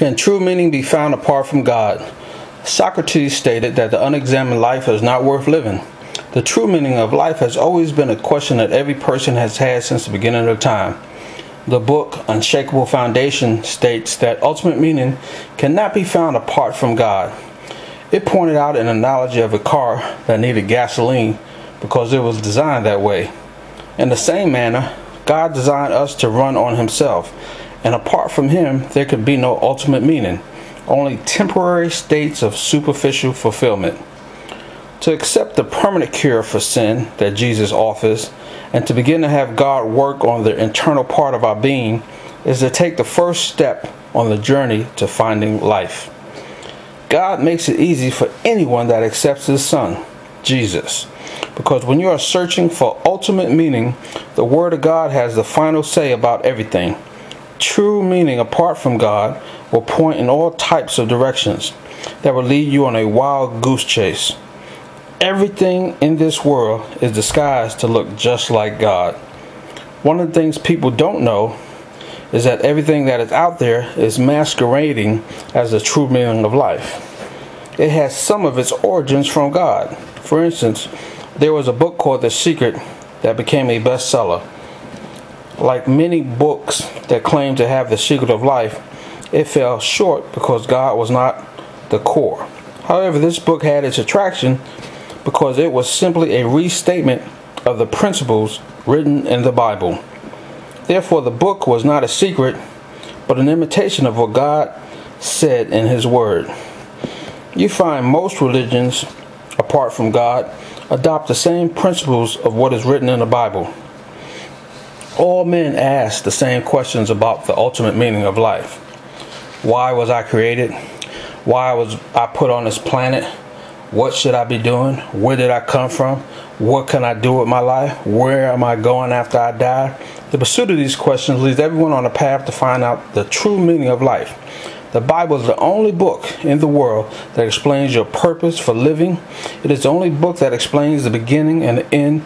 Can true meaning be found apart from God? Socrates stated that the unexamined life is not worth living. The true meaning of life has always been a question that every person has had since the beginning of time. The book Unshakable Foundation states that ultimate meaning cannot be found apart from God. It pointed out an analogy of a car that needed gasoline because it was designed that way. In the same manner, God designed us to run on Himself, and apart from Him, there could be no ultimate meaning, only temporary states of superficial fulfillment. To accept the permanent cure for sin that Jesus offers, and to begin to have God work on the internal part of our being, is to take the first step on the journey to finding life. God makes it easy for anyone that accepts His Son, Jesus. Because when you are searching for ultimate meaning, the Word of God has the final say about everything. True meaning apart from God will point in all types of directions that will lead you on a wild goose chase. Everything in this world is disguised to look just like God. One of the things people don't know is that everything that is out there is masquerading as the true meaning of life. It has some of its origins from God. For instance, there was a book called The Secret that became a bestseller. Like many books that claim to have the secret of life, it fell short because God was not the core. However, this book had its attraction because it was simply a restatement of the principles written in the Bible. Therefore, the book was not a secret, but an imitation of what God said in His Word. You find most religions, apart from God, adopt the same principles of what is written in the Bible. All men ask the same questions about the ultimate meaning of life. Why was I created? Why was I put on this planet? What should I be doing? Where did I come from? What can I do with my life? Where am I going after I die? The pursuit of these questions leads everyone on a path to find out the true meaning of life. The Bible is the only book in the world that explains your purpose for living. It is the only book that explains the beginning and the end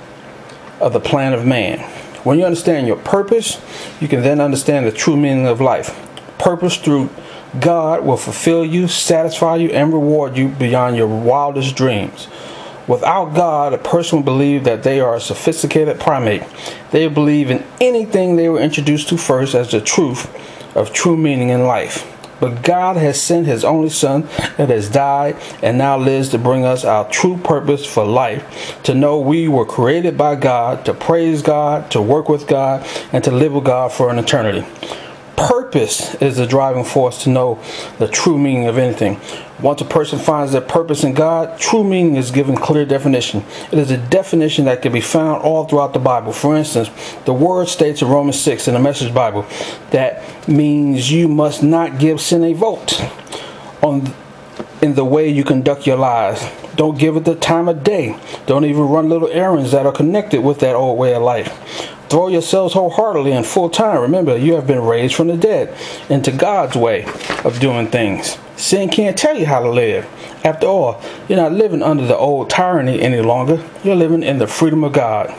of the plan of man. When you understand your purpose, you can then understand the true meaning of life. Purpose through God will fulfill you, satisfy you, and reward you beyond your wildest dreams. Without God, a person will believe that they are a sophisticated primate. They believe in anything they were introduced to first as the truth of true meaning in life. But God has sent His only Son that has died and now lives to bring us our true purpose for life, to know we were created by God, to praise God, to work with God, and to live with God for an eternity. Purpose is the driving force to know the true meaning of anything. Once a person finds their purpose in God, true meaning is given clear definition. It is a definition that can be found all throughout the Bible. For instance, the word states in Romans 6 in the Message Bible that means you must not give sin a vote in the way you conduct your lives. Don't give it the time of day. Don't even run little errands that are connected with that old way of life. Throw yourselves wholeheartedly and full time. Remember, you have been raised from the dead into God's way of doing things. Sin can't tell you how to live. After all, you're not living under the old tyranny any longer. You're living in the freedom of God.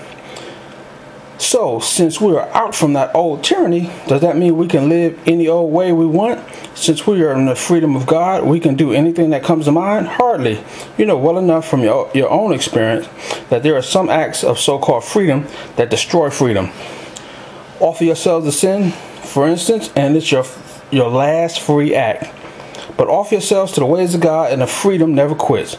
So, since we are out from that old tyranny, does that mean we can live any old way we want? Since we are in the freedom of God, we can do anything that comes to mind? Hardly. You know well enough from your own experience that there are some acts of so-called freedom that destroy freedom. Offer yourselves to sin, for instance, and it's your last free act. But offer yourselves to the ways of God, and the freedom never quits.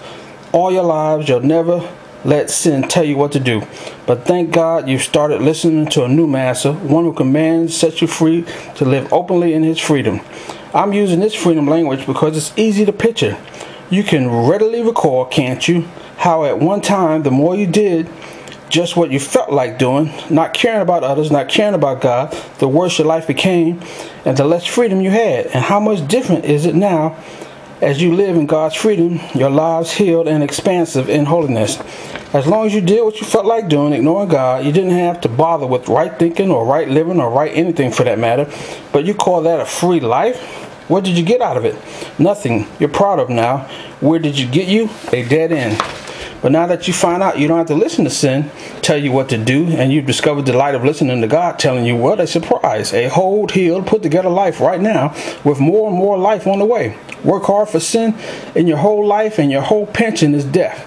All your lives, you'll never let sin tell you what to do. But thank God you've started listening to a new master, one who commands, sets you free to live openly in His freedom. I'm using this freedom language because it's easy to picture. You can readily recall, can't you, how at one time the more you did just what you felt like doing, not caring about others, not caring about God, the worse your life became and the less freedom you had. And how much different is it now as you live in God's freedom, your lives healed and expansive in holiness. As long as you did what you felt like doing, ignoring God, you didn't have to bother with right thinking or right living or right anything for that matter. But you call that a free life? What did you get out of it? Nothing you're proud of now. Where did you get you? A dead end. But now that you find out you don't have to listen to sin tell you what to do, and you've discovered the light of listening to God telling you what, a surprise, a whole, healed, put together life right now with more and more life on the way. Work hard for sin in your whole life, and your whole pension is death.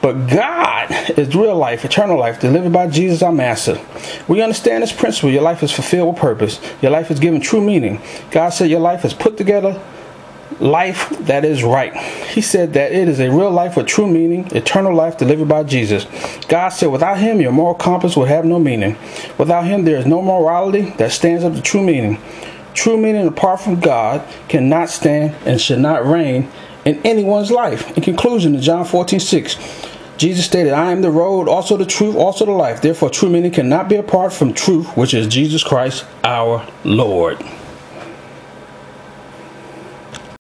But God is real life, eternal life, delivered by Jesus our Master. We understand this principle. Your life is fulfilled with purpose. Your life is given true meaning. God said your life is put together life that is right. He said that it is a real life with true meaning, eternal life delivered by Jesus. God said without him your moral compass would have no meaning. Without him there is no morality that stands up to true meaning. True meaning apart from God cannot stand and should not reign in anyone's life. In conclusion, in John 14:6, Jesus stated, I am the road, also the truth, also the life. Therefore, true meaning cannot be apart from truth, which is Jesus Christ, our Lord.